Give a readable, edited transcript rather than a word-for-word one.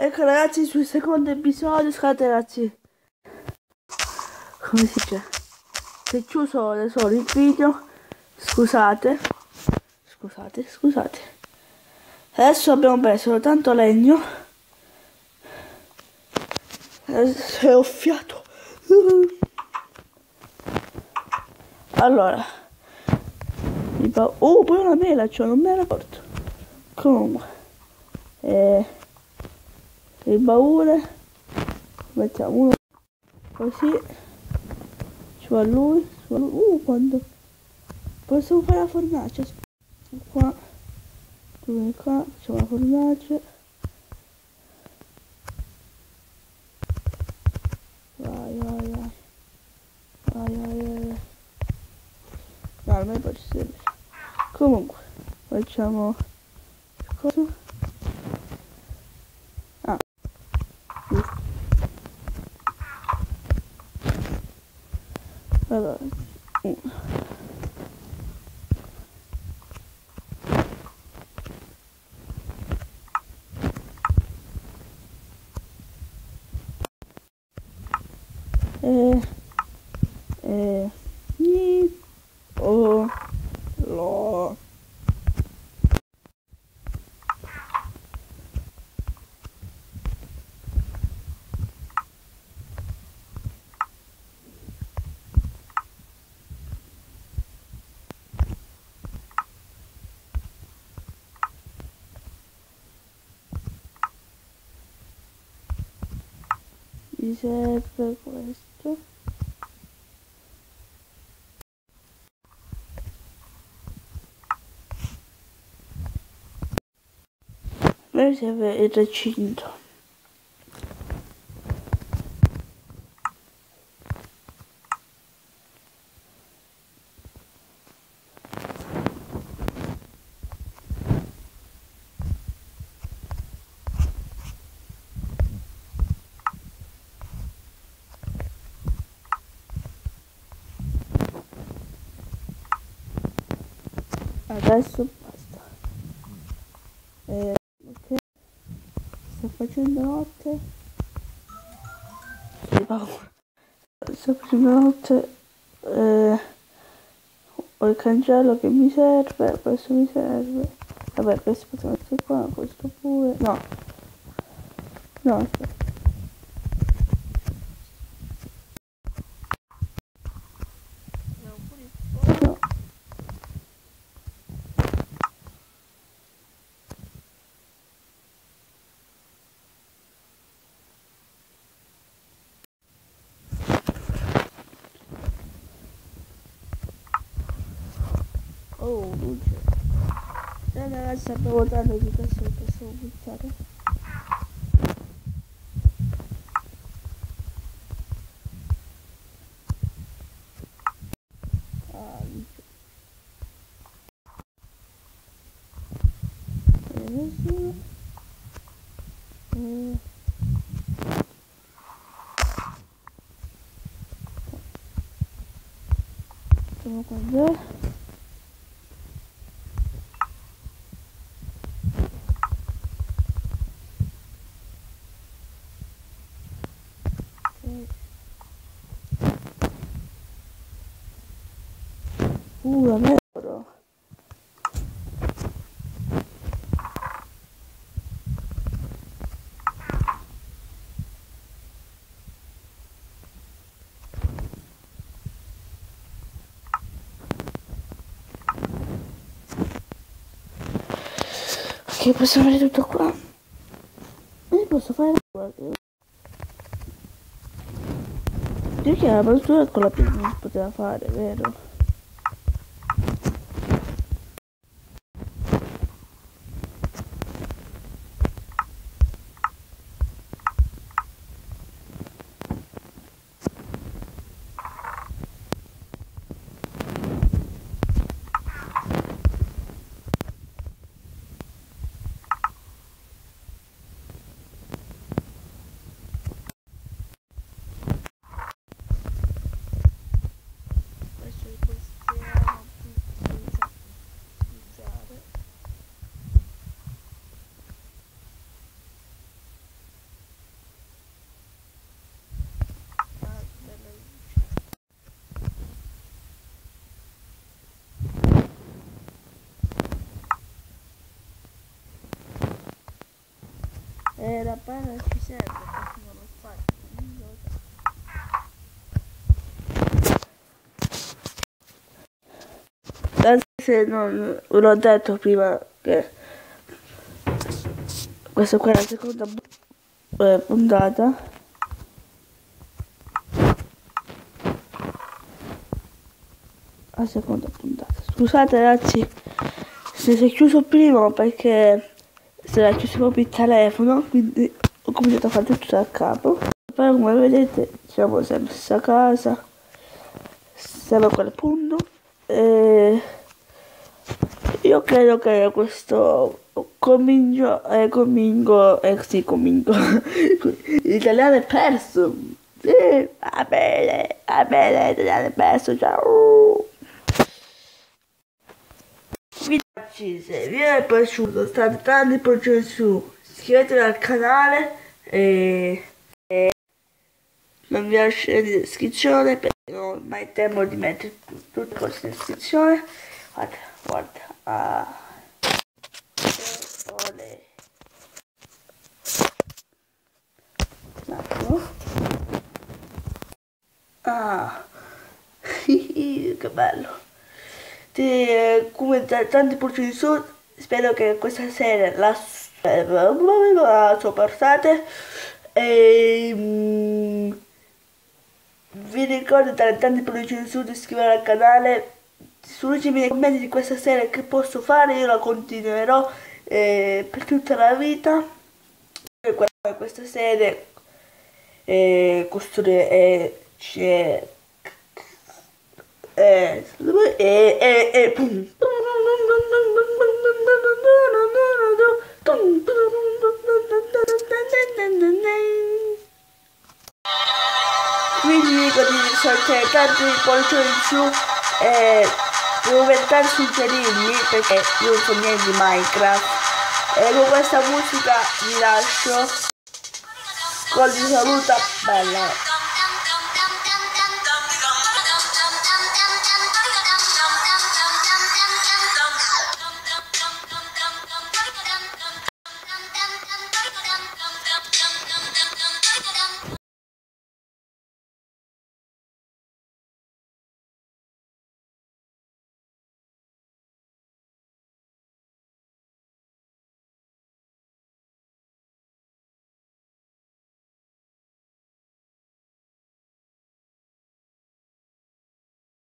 Ecco ragazzi, sul secondo episodio, scusate ragazzi, come si dice, si è chiuso da solo il video, scusate, adesso abbiamo preso tanto legno, adesso ho fiato, allora, poi una mela, cioè non me la porto, comunque, il baule, mettiamo uno così, ci va lui, quando possiamo fare la fornace, qua, tu vieni qua, facciamo la fornace, vai, no, almeno poi ci serve, comunque, facciamo cosa? Giusto. Allora, ni, o, lo. Mi serve questo. Mi serve il recinto. Adesso basta. Ok, sto facendo notte. Sto facendo notte. Ho il cancello che mi serve, questo mi serve. Vabbè, questo possiamo mettere qua, questo pure. No, aspetta. No. Oh, luce. Ragazzi, abbiamo dato di questo che possiamo buttare. Nessuno. Facciamo guardare. La mero. Ok, possiamo fare tutto qua. E posso fare la perché la postura con la pinna non si poteva fare, vero? Questo è il La palla ci serve, perché non l'ho fatto. Anche se non l'ho detto prima che questa qua è la seconda puntata. La seconda puntata. Scusate ragazzi se si è chiuso prima perché si era chiuso proprio il telefono, quindi ho cominciato a fare tutto da capo. Poi come vedete siamo sempre a casa, siamo a quel punto. Io credo che questo comincio. L'italiano è perso. Sì, va bene, l'italiano è perso, ciao. Se vi è piaciuto state tanti pollici su, iscrivetevi al canale e non vi lasciate in descrizione perché non ho mai tempo di mettere tutte le cose in descrizione. Guarda, un attimo. Che bello. Come tanti pollici su, spero che questa serie la sopportate e vi ricordo di dare tanti pollici su, di iscrivervi al canale. Suggeritemi nei commenti di questa serie che posso fare, io la continuerò per tutta la vita. Questa serie costruire quindi dico di soltare tanti pollici in su e diventare suggerirmi perché io non so niente di Minecraft e con questa musica vi lascio con vi saluta bella.